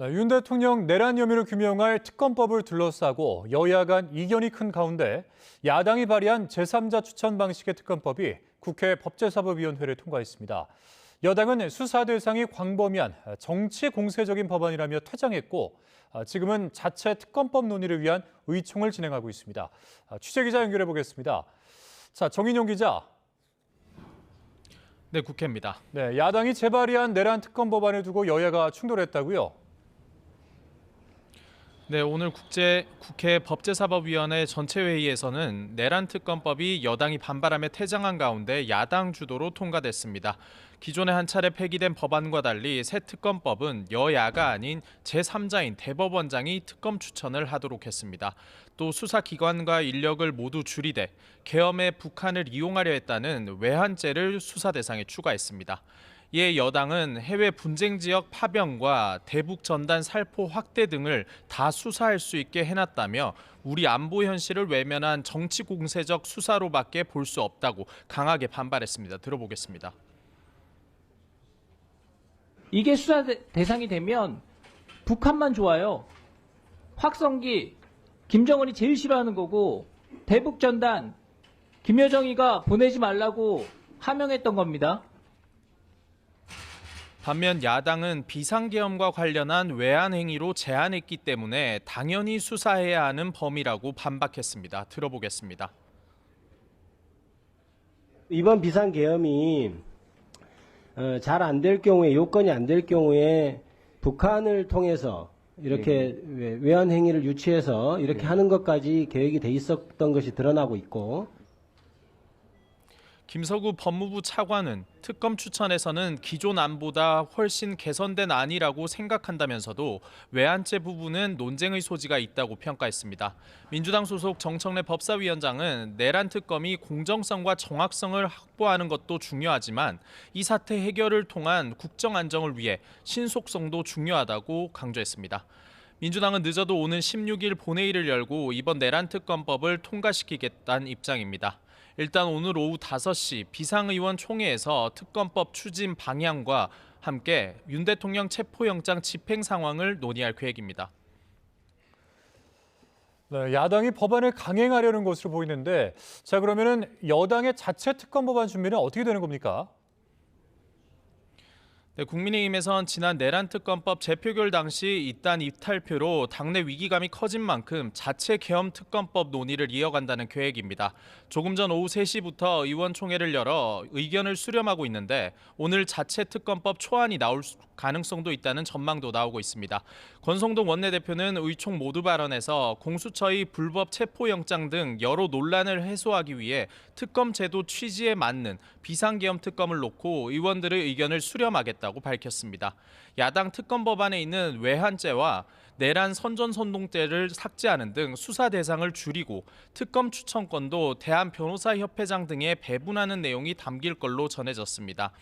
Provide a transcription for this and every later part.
윤 대통령 내란 혐의를 규명할 특검법을 둘러싸고 여야 간 이견이 큰 가운데 야당이 발의한 제3자 추천 방식의 특검법이 국회 법제사법위원회를 통과했습니다. 여당은 수사 대상이 광범위한 정치 공세적인 법안이라며 퇴장했고 지금은 자체 특검법 논의를 위한 의총을 진행하고 있습니다. 취재기자 연결해 보겠습니다. 자, 정인용 기자. 네, 국회입니다. 네, 야당이 재발의한 내란 특검 법안을 두고 여야가 충돌했다고요? 네, 오늘 국회 법제사법위원회 전체 회의에서는 내란 특검법이 여당이 반발하며 퇴장한 가운데 야당 주도로 통과됐습니다. 기존에 한 차례 폐기된 법안과 달리 새 특검법은 여야가 아닌 제3자인 대법원장이 특검 추천을 하도록 했습니다. 또 수사기관과 인력을 모두 줄이되 계엄에 북한을 이용하려 했다는 외환죄를 수사 대상에 추가했습니다. 이에 여당은 해외 분쟁 지역 파병과 대북 전단 살포 확대 등을 다 수사할 수 있게 해놨다며 우리 안보 현실을 외면한 정치 공세적 수사로밖에 볼 수 없다고 강하게 반발했습니다. 들어보겠습니다. 이게 수사 대상이 되면 북한만 좋아요. 확성기, 김정은이 제일 싫어하는 거고 대북 전단, 김여정이가 보내지 말라고 하명했던 겁니다. 반면 야당은 비상계엄과 관련한 외환 행위로 제한했기 때문에 당연히 수사해야 하는 범위라고 반박했습니다. 들어보겠습니다. 이번 비상계엄이 잘 안 될 경우에, 요건이 안 될 경우에 북한을 통해서 이렇게 외환 행위를 유치해서 이렇게 하는 것까지 계획이 돼 있었던 것이 드러나고 있고, 김서구 법무부 차관은 특검 추천에서는 기존 안보다 훨씬 개선된 안이라고 생각한다면서도 외환죄 부분은 논쟁의 소지가 있다고 평가했습니다. 민주당 소속 정청래 법사위원장은 내란 특검이 공정성과 정확성을 확보하는 것도 중요하지만 이 사태 해결을 통한 국정 안정을 위해 신속성도 중요하다고 강조했습니다. 민주당은 늦어도 오는 16일 본회의를 열고 이번 내란 특검법을 통과시키겠다는 입장입니다. 일단 오늘 오후 5시 비상의원 총회에서 특검법 추진 방향과 함께 윤 대통령 체포영장 집행 상황을 논의할 계획입니다. 네, 야당이 법안을 강행하려는 것으로 보이는데, 자, 그러면은 여당의 자체 특검 법안 준비는 어떻게 되는 겁니까? 네, 국민의힘에선 지난 내란 특검법 재표결 당시 이딴 이탈표로 당내 위기감이 커진 만큼 자체 계엄 특검법 논의를 이어간다는 계획입니다. 조금 전 오후 3시부터 의원총회를 열어 의견을 수렴하고 있는데 오늘 자체 특검법 초안이 나올 가능성도 있다는 전망도 나오고 있습니다. 권성동 원내대표는 의총 모두 발언에서 공수처의 불법 체포영장 등 여러 논란을 해소하기 위해 특검 제도 취지에 맞는 비상계엄 특검을 놓고 의원들의 의견을 수렴하겠다고 밝혔습니다. 야당 특검 법안에 있는 외환죄와 내란 선전선동죄를 삭제하는 등 수사 대상을 줄이고 특검 추천권도 대한변호사협회장 등에 배분하는 내용이 담길 걸로 전해졌습니다.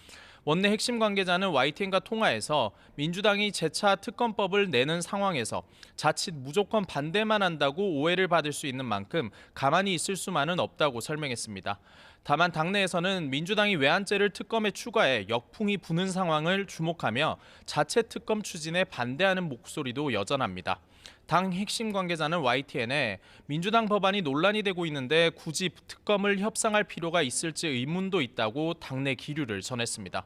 원내 핵심 관계자는 YTN과 통화에서 민주당이 재차 특검법을 내는 상황에서 자칫 무조건 반대만 한다고 오해를 받을 수 있는 만큼 가만히 있을 수만은 없다고 설명했습니다. 다만 당내에서는 민주당이 외환죄를 특검에 추가해 역풍이 부는 상황을 주목하며 자체 특검 추진에 반대하는 목소리도 여전합니다. 당 핵심 관계자는 YTN에 민주당 법안이 논란이 되고 있는데 굳이 특검을 협상할 필요가 있을지 의문도 있다고 당내 기류를 전했습니다.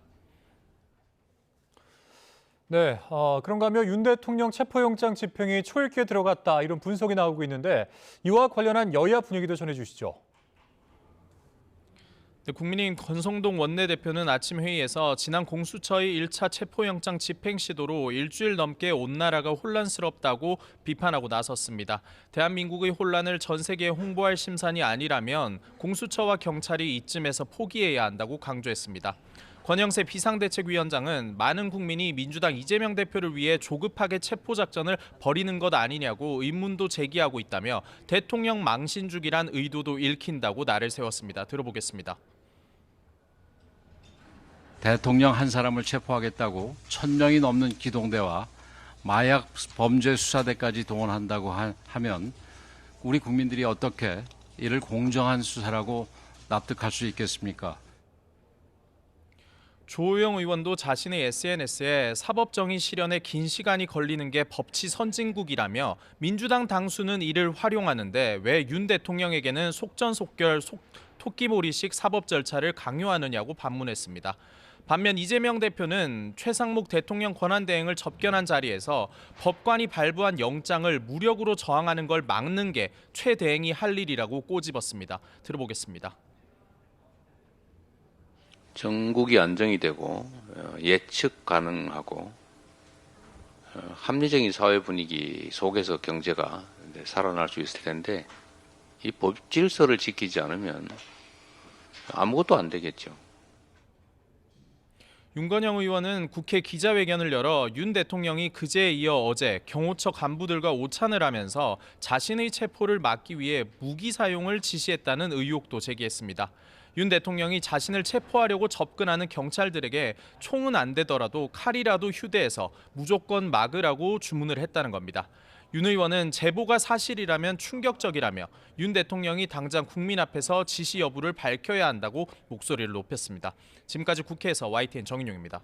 네, 그런가 하면 윤 대통령 체포영장 집행이 초읽기에 들어갔다 이런 분석이 나오고 있는데 이와 관련한 여야 분위기도 전해주시죠. 국민의힘 권성동 원내대표는 아침 회의에서 지난 공수처의 1차 체포영장 집행 시도로 일주일 넘게 온 나라가 혼란스럽다고 비판하고 나섰습니다. 대한민국의 혼란을 전 세계에 홍보할 심산이 아니라면 공수처와 경찰이 이쯤에서 포기해야 한다고 강조했습니다. 권영세 비상대책위원장은 많은 국민이 민주당 이재명 대표를 위해 조급하게 체포작전을 벌이는 것 아니냐고 의문도 제기하고 있다며 대통령 망신주기란 의도도 읽힌다고 날을 세웠습니다. 들어보겠습니다. 대통령 한 사람을 체포하겠다고 1,000명이 넘는 기동대와 마약 범죄 수사대까지 동원한다고 하면 우리 국민들이 어떻게 이를 공정한 수사라고 납득할 수 있겠습니까? 조호영 의원도 자신의 SNS에 사법정의 실현에 긴 시간이 걸리는 게 법치 선진국이라며 민주당 당수는 이를 활용하는데 왜 윤 대통령에게는 속전속결 토끼몰이식 사법 절차를 강요하느냐고 반문했습니다. 반면 이재명 대표는 최상목 대통령 권한대행을 접견한 자리에서 법관이 발부한 영장을 무력으로 저항하는 걸 막는 게 최 대행이 할 일이라고 꼬집었습니다. 들어보겠습니다. 전국이 안정이 되고 예측 가능하고 합리적인 사회 분위기 속에서 경제가 살아날 수 있을 텐데 이 법 질서를 지키지 않으면 아무것도 안 되겠죠. 윤건영 의원은 국회 기자회견을 열어 윤 대통령이 그제에 이어 어제 경호처 간부들과 오찬을 하면서 자신의 체포를 막기 위해 무기 사용을 지시했다는 의혹도 제기했습니다. 윤 대통령이 자신을 체포하려고 접근하는 경찰들에게 총은 안 되더라도 칼이라도 휴대해서 무조건 막으라고 주문을 했다는 겁니다. 윤 의원은 제보가 사실이라면 충격적이라며 윤 대통령이 당장 국민 앞에서 지시 여부를 밝혀야 한다고 목소리를 높였습니다. 지금까지 국회에서 YTN 정인용입니다.